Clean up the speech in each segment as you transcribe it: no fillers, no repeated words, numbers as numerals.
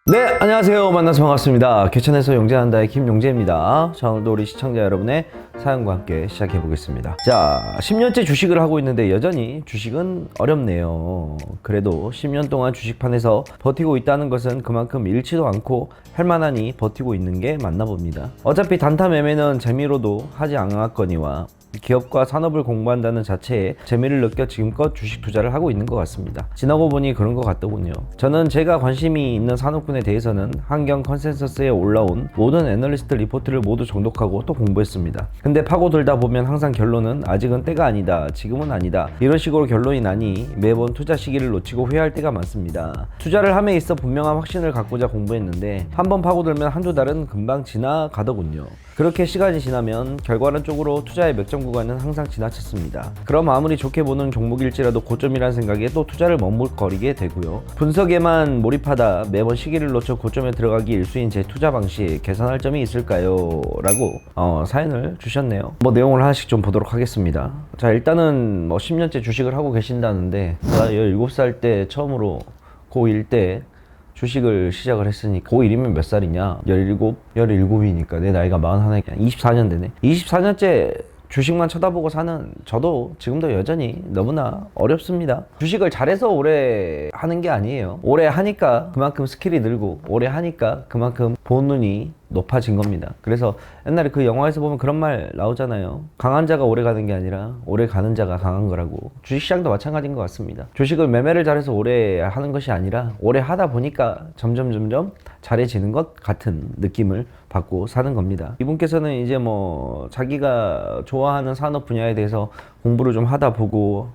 네, 안녕하세요. 만나서 반갑습니다. 개천에서 용재한다의 김용재입니다. 자, 오늘도 우리 시청자 여러분의 사연과 함께 시작해 보겠습니다. 자, 10년째 주식을 하고 있는데 여전히 주식은 어렵네요. 그래도 10년 동안 주식판에서 버티고 있다는 것은 그만큼 잃지도 않고 할만하니 버티고 있는 게 맞나 봅니다. 어차피 단타 매매는 재미로도 하지 않았거니와 기업과 산업을 공부한다는 자체에 재미를 느껴 지금껏 주식 투자를 하고 있는 것 같습니다. 지나고 보니 그런 것 같더군요. 저는 제가 관심이 있는 산업군에 대해서는 환경 컨센서스에 올라온 모든 애널리스트 리포트를 모두 정독하고 또 공부했습니다. 근데 파고들다 보면 항상 결론은 아직은 때가 아니다, 지금은 아니다, 이런 식으로 결론이 나니 매번 투자 시기를 놓치고 후회할 때가 많습니다. 투자를 함에 있어 분명한 확신을 갖고자 공부했는데 한번 파고들면 한두 달은 금방 지나가더군요. 그렇게 시간이 지나면 결과론 쪽으로 투자의 맥점 구간은 항상 지나쳤습니다. 그럼 아무리 좋게 보는 종목일지라도 고점이라는 생각에 또 투자를 머뭇거리게 되고요. 분석에만 몰입하다 매번 시기를 놓쳐 고점에 들어가기 일수인 제 투자 방식 개선할 점이 있을까요? 라고 사연을 주셨네요. 내용을 하나씩 좀 보도록 하겠습니다. 자, 일단은 10년째 주식을 하고 계신다는데 제가 17살 때 처음으로 고1 때 주식을 시작을 했으니까 고1이면 몇 살이냐? 17이니까 내 나이가 41이니까 24년 되네. 24년째 주식만 쳐다보고 사는 저도 지금도 여전히 너무나 어렵습니다. 주식을 잘해서 오래 하는 게 아니에요. 오래 하니까 그만큼 스킬이 늘고 오래 하니까 그만큼 본 눈이 높아진 겁니다. 그래서 옛날에 그 영화에서 보면 그런 말 나오잖아요. 강한 자가 오래 가는 게 아니라 오래 가는 자가 강한 거라고. 주식시장도 마찬가지인 것 같습니다. 주식을 매매를 잘해서 오래 하는 것이 아니라 오래 하다 보니까 점점 잘해지는 것 같은 느낌을 받고 사는 겁니다. 이분께서는 이제 자기가 좋아하는 산업 분야에 대해서 공부를 좀 하다 보고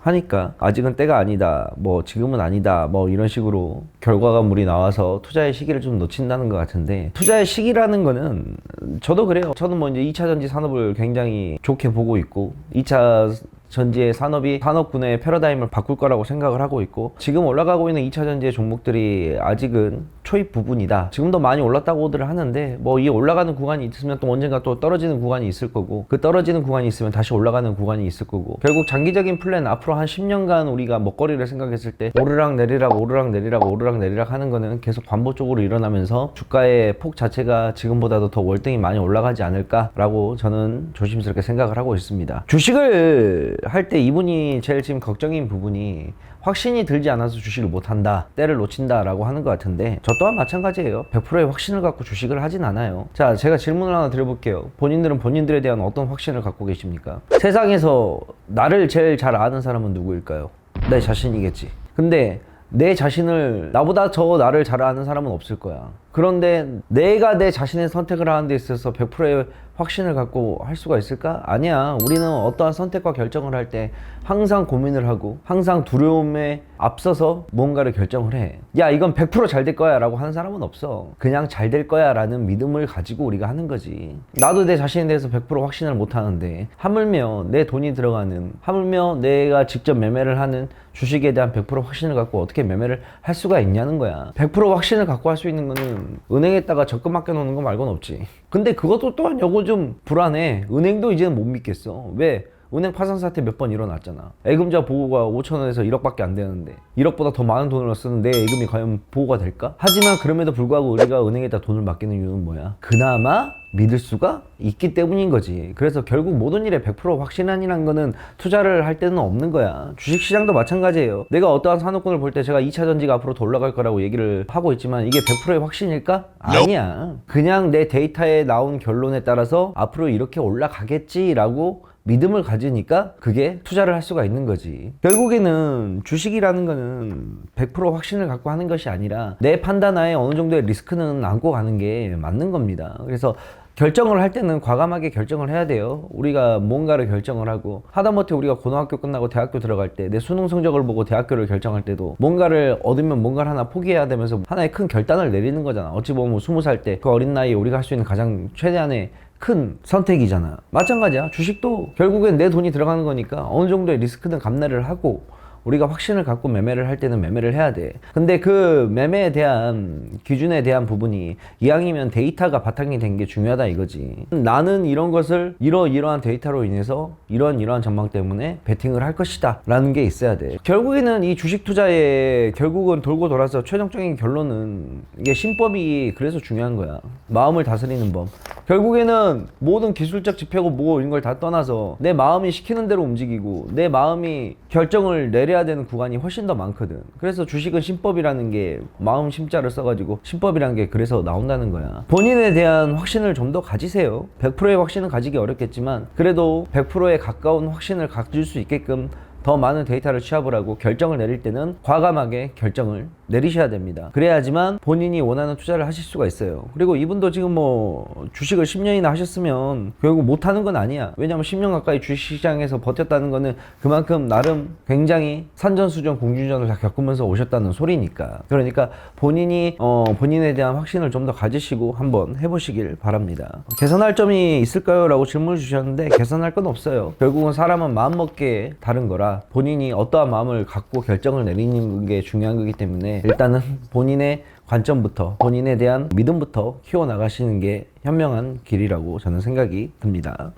하니까 아직은 때가 아니다, 지금은 아니다, 이런 식으로 결과물이 나와서 투자의 시기를 좀 놓친다는 것 같은데, 투자의 시기라는 거는 저도 그래요. 저는 이제 2차 전지 산업을 굉장히 좋게 보고 있고 2차 전지의 산업이 산업군의 패러다임을 바꿀 거라고 생각을 하고 있고, 지금 올라가고 있는 2차 전지의 종목들이 아직은 초입 부분이다. 지금도 많이 올랐다고들 하는데 이 올라가는 구간이 있으면 또 언젠가 또 떨어지는 구간이 있을 거고, 그 떨어지는 구간이 있으면 다시 올라가는 구간이 있을 거고, 결국 장기적인 플랜 앞으로 한 10년간 우리가 먹거리를 생각했을 때 오르락 내리락 오르락 내리락 오르락 내리락 하는 거는 계속 반복적으로 일어나면서 주가의 폭 자체가 지금보다도 더 월등히 많이 올라가지 않을까라고 저는 조심스럽게 생각을 하고 있습니다. 주식을 할 때 이분이 제일 지금 걱정인 부분이 확신이 들지 않아서 주식을 못한다, 때를 놓친다 라고 하는 것 같은데, 저 또한 마찬가지예요. 100%의 확신을 갖고 주식을 하진 않아요. 자, 제가 질문을 하나 드려볼게요. 본인들은 본인들에 대한 어떤 확신을 갖고 계십니까? 세상에서 나를 제일 잘 아는 사람은 누구일까요? 내 자신이겠지. 근데 내 자신을, 나보다 더 나를 잘 아는 사람은 없을 거야. 그런데 내가 내 자신의 선택을 하는 데 있어서 100%의 확신을 갖고 할 수가 있을까? 아니야. 우리는 어떠한 선택과 결정을 할 때 항상 고민을 하고 항상 두려움에 앞서서 뭔가를 결정을 해. 야, 이건 100% 잘 될 거야 라고 하는 사람은 없어. 그냥 잘 될 거야 라는 믿음을 가지고 우리가 하는 거지. 나도 내 자신에 대해서 100% 확신을 못 하는데 하물며 내 돈이 들어가는, 하물며 내가 직접 매매를 하는 주식에 대한 100% 확신을 갖고 어떻게 매매를 할 수가 있냐는 거야. 100% 확신을 갖고 할 수 있는 거는 은행에다가 적금 맡겨 놓는 거 말고는 없지. 근데 그것도 또한 요거 좀 불안해. 은행도 이제는 못 믿겠어. 왜? 은행 파산 사태 몇 번 일어났잖아. 예금자 보호가 5천원에서 1억밖에 안 되는데 1억보다 더 많은 돈을 쓰는 내 예금이 과연 보호가 될까? 하지만 그럼에도 불구하고 우리가 은행에다 돈을 맡기는 이유는 뭐야? 그나마 믿을 수가 있기 때문인 거지. 그래서 결국 모든 일에 100% 확신한이라는 거는 투자를 할 때는 없는 거야. 주식시장도 마찬가지예요. 내가 어떠한 산업군을 볼 때 제가 2차 전지가 앞으로 더 올라갈 거라고 얘기를 하고 있지만 이게 100%의 확신일까? 아니야. 그냥 내 데이터에 나온 결론에 따라서 앞으로 이렇게 올라가겠지라고 믿음을 가지니까 그게 투자를 할 수가 있는 거지. 결국에는 주식이라는 거는 100% 확신을 갖고 하는 것이 아니라 내 판단하에 어느 정도의 리스크는 안고 가는 게 맞는 겁니다. 그래서 결정을 할 때는 과감하게 결정을 해야 돼요. 우리가 뭔가를 결정을 하고, 하다못해 우리가 고등학교 끝나고 대학교 들어갈 때 내 수능 성적을 보고 대학교를 결정할 때도 뭔가를 얻으면 뭔가를 하나 포기해야 되면서 하나의 큰 결단을 내리는 거잖아. 어찌 보면 20살 때 그 어린 나이에 우리가 할 수 있는 가장 최대한의 큰 선택이잖아. 마찬가지야. 주식도 결국엔 내 돈이 들어가는 거니까 어느 정도의 리스크는 감내를 하고 우리가 확신을 갖고 매매를 할 때는 매매를 해야 돼. 근데 그 매매에 대한 기준에 대한 부분이 이왕이면 데이터가 바탕이 된 게 중요하다 이거지. 나는 이런 것을 이러이러한 데이터로 인해서 이러한 전망 때문에 베팅을 할 것이다 라는 게 있어야 돼. 결국에는 이 주식 투자에 결국은 돌고 돌아서 최종적인 결론은 이게 신법이 그래서 중요한 거야. 마음을 다스리는 법. 결국에는 모든 기술적 지표고 뭐 이런 걸 다 떠나서 내 마음이 시키는 대로 움직이고 내 마음이 결정을 내려야 되는 구간이 훨씬 더 많거든. 그래서 주식은 신법이라는 게 마음 심자를 써가지고 신법이라는 게 그래서 나온다는 거야. 본인에 대한 확신을 좀 더 가지세요. 100%의 확신은 가지기 어렵겠지만 그래도 100%에 가까운 확신을 가질 수 있게끔 더 많은 데이터를 취합을 하고 결정을 내릴 때는 과감하게 결정을 내리셔야 됩니다. 그래야지만 본인이 원하는 투자를 하실 수가 있어요. 그리고 이분도 지금 뭐 주식을 10년이나 하셨으면 결국 못하는 건 아니야. 왜냐면 10년 가까이 주식시장에서 버텼다는 거는 그만큼 나름 굉장히 산전수전 공중전을 다 겪으면서 오셨다는 소리니까. 그러니까 본인이 본인에 대한 확신을 좀 더 가지시고 한번 해보시길 바랍니다. 개선할 점이 있을까요? 라고 질문을 주셨는데 개선할 건 없어요. 결국은 사람은 마음먹기에 다른 거라 본인이 어떠한 마음을 갖고 결정을 내리는 게 중요한 거기 때문에 일단은 본인의 관점부터 본인에 대한 믿음부터 키워나가시는 게 현명한 길이라고 저는 생각이 듭니다.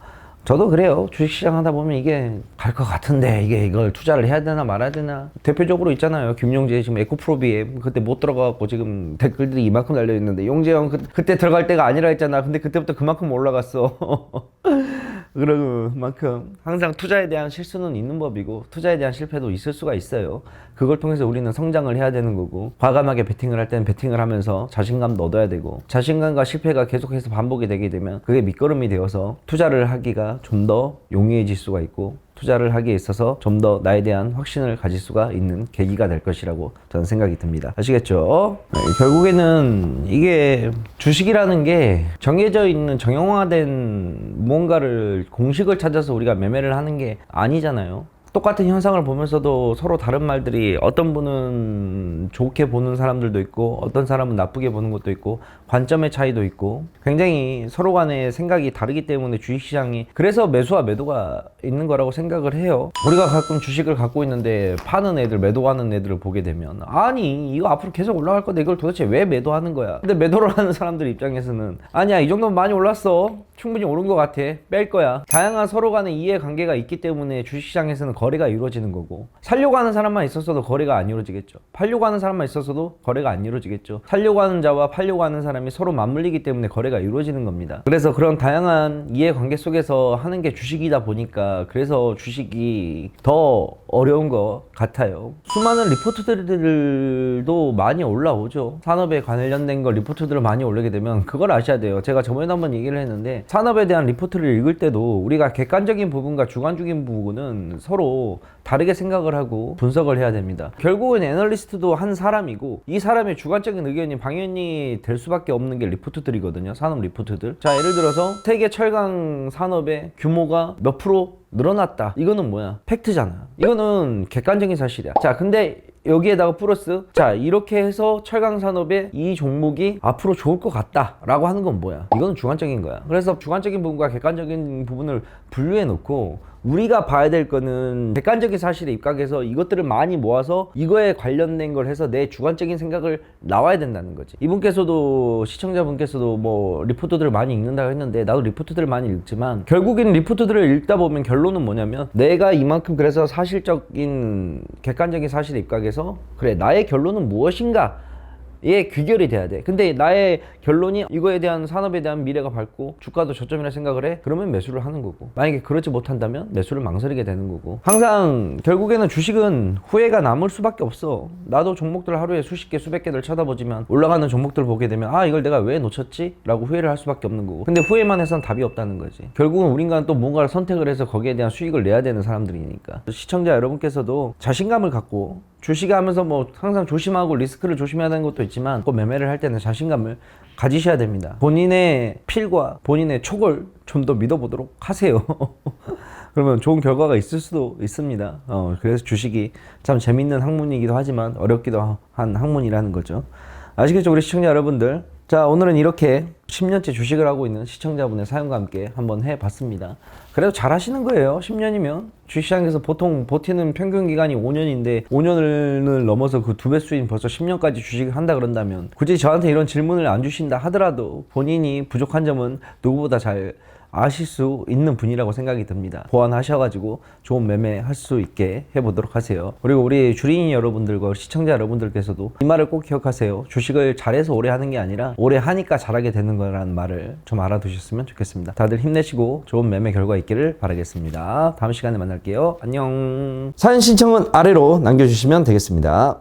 저도 그래요. 주식시장 하다 보면 이게 갈 것 같은데 이걸 투자를 해야 되나 말아야 되나. 대표적으로 있잖아요. 김용재 지금 에코프로비엠 그때 못 들어가고 지금 댓글들이 이만큼 달려있는데 용재 형 그때 들어갈 때가 아니라 했잖아. 근데 그때부터 그만큼 올라갔어. 그만큼 항상 투자에 대한 실수는 있는 법이고 투자에 대한 실패도 있을 수가 있어요. 그걸 통해서 우리는 성장을 해야 되는 거고 과감하게 베팅을 할 때는 베팅을 하면서 자신감도 얻어야 되고 자신감과 실패가 계속해서 반복이 되게 되면 그게 밑거름이 되어서 투자를 하기가 좀 더 용이해질 수가 있고 투자를 하기에 있어서 좀 더 나에 대한 확신을 가질 수가 있는 계기가 될 것이라고 저는 생각이 듭니다. 아시겠죠? 결국에는 이게 주식이라는 게 정해져 있는 정형화된 무언가를 공식을 찾아서 우리가 매매를 하는 게 아니잖아요. 똑같은 현상을 보면서도 서로 다른 말들이 어떤 분은 좋게 보는 사람들도 있고 어떤 사람은 나쁘게 보는 것도 있고 관점의 차이도 있고 굉장히 서로 간의 생각이 다르기 때문에 주식시장이 그래서 매수와 매도가 있는 거라고 생각을 해요. 우리가 가끔 주식을 갖고 있는데 파는 애들 매도하는 애들을 보게 되면 아니 이거 앞으로 계속 올라갈 건데 이걸 도대체 왜 매도하는 거야. 근데 매도를 하는 사람들 입장에서는 아니야 이 정도면 많이 올랐어 충분히 오른 것 같아 뺄 거야. 다양한 서로 간의 이해관계가 있기 때문에 주식시장에서는 거래가 이루어지는 거고 살려고 하는 사람만 있었어도 거래가 안 이루어지겠죠. 팔려고 하는 사람만 있었어도 거래가 안 이루어지겠죠. 살려고 하는 자와 팔려고 하는 사람이 서로 맞물리기 때문에 거래가 이루어지는 겁니다. 그래서 그런 다양한 이해관계 속에서 하는 게 주식이다 보니까 그래서 주식이 더 어려운 것 같아요. 수많은 리포트들도 많이 올라오죠. 산업에 관련된 거 리포트들을 많이 올리게 되면 그걸 아셔야 돼요. 제가 저번에 한번 얘기를 했는데 산업에 대한 리포트를 읽을 때도 우리가 객관적인 부분과 주관적인 부분은 서로 다르게 생각을 하고 분석을 해야 됩니다. 결국은 애널리스트도 한 사람이고 이 사람의 주관적인 의견이 방연이 될 수밖에 없는 게 리포트들이거든요. 산업 리포트들. 자 예를 들어서 세계 철강 산업의 규모가 몇 프로 늘어났다. 이거는 뭐야? 팩트잖아. 이거는 객관적인 사실이야. 자 근데 여기에다가 플러스 자 이렇게 해서 철강 산업의 이 종목이 앞으로 좋을 것 같다 라고 하는 건 뭐야? 이거는 주관적인 거야. 그래서 주관적인 부분과 객관적인 부분을 분류해 놓고 우리가 봐야 될 거는 객관적인 사실에 입각해서 이것들을 많이 모아서 이거에 관련된 걸 해서 내 주관적인 생각을 나와야 된다는 거지. 이분께서도 시청자분께서도 뭐 리포트들을 많이 읽는다고 했는데 나도 리포트들을 많이 읽지만 결국엔 리포트들을 읽다 보면 결론은 뭐냐면 내가 이만큼 그래서 사실적인 객관적인 사실에 입각해서 그래 나의 결론은 무엇인가 예, 귀결이 돼야 돼. 근데 나의 결론이 이거에 대한 산업에 대한 미래가 밝고 주가도 저점이라 생각을 해? 그러면 매수를 하는 거고 만약에 그렇지 못한다면 매수를 망설이게 되는 거고 항상 결국에는 주식은 후회가 남을 수밖에 없어. 나도 종목들 하루에 수십 개 수백 개들 쳐다보지만 올라가는 종목들 보게 되면 아 이걸 내가 왜 놓쳤지? 라고 후회를 할 수밖에 없는 거고 근데 후회만 해서는 답이 없다는 거지. 결국은 우린가 또 뭔가를 선택을 해서 거기에 대한 수익을 내야 되는 사람들이니까 시청자 여러분께서도 자신감을 갖고 주식 하면서 뭐 항상 조심하고 리스크를 조심해야 되는 것도 있지만 또 매매를 할 때는 자신감을 가지셔야 됩니다. 본인의 필과 본인의 촉을 좀 더 믿어보도록 하세요. 그러면 좋은 결과가 있을 수도 있습니다. 그래서 주식이 참 재밌는 학문이기도 하지만 어렵기도 한 학문이라는 거죠. 아시겠죠 우리 시청자 여러분들? 자 오늘은 이렇게 10년째 주식을 하고 있는 시청자분의 사연과 함께 한번 해봤습니다. 그래도 잘 하시는 거예요. 10년이면. 주식시장에서 보통 버티는 평균 기간이 5년인데 5년을 넘어서 그 2배 수인 벌써 10년까지 주식을 한다 그런다면 굳이 저한테 이런 질문을 안 주신다 하더라도 본인이 부족한 점은 누구보다 잘 아실 수 있는 분이라고 생각이 듭니다. 보완하셔가지고 좋은 매매 할 수 있게 해보도록 하세요. 그리고 우리 주린이 여러분들과 시청자 여러분들께서도 이 말을 꼭 기억하세요. 주식을 잘해서 오래 하는 게 아니라 오래 하니까 잘하게 되는 거라는 말을 좀 알아두셨으면 좋겠습니다. 다들 힘내시고 좋은 매매 결과 있기를 바라겠습니다. 다음 시간에 만날게요. 안녕. 사연 신청은 아래로 남겨주시면 되겠습니다.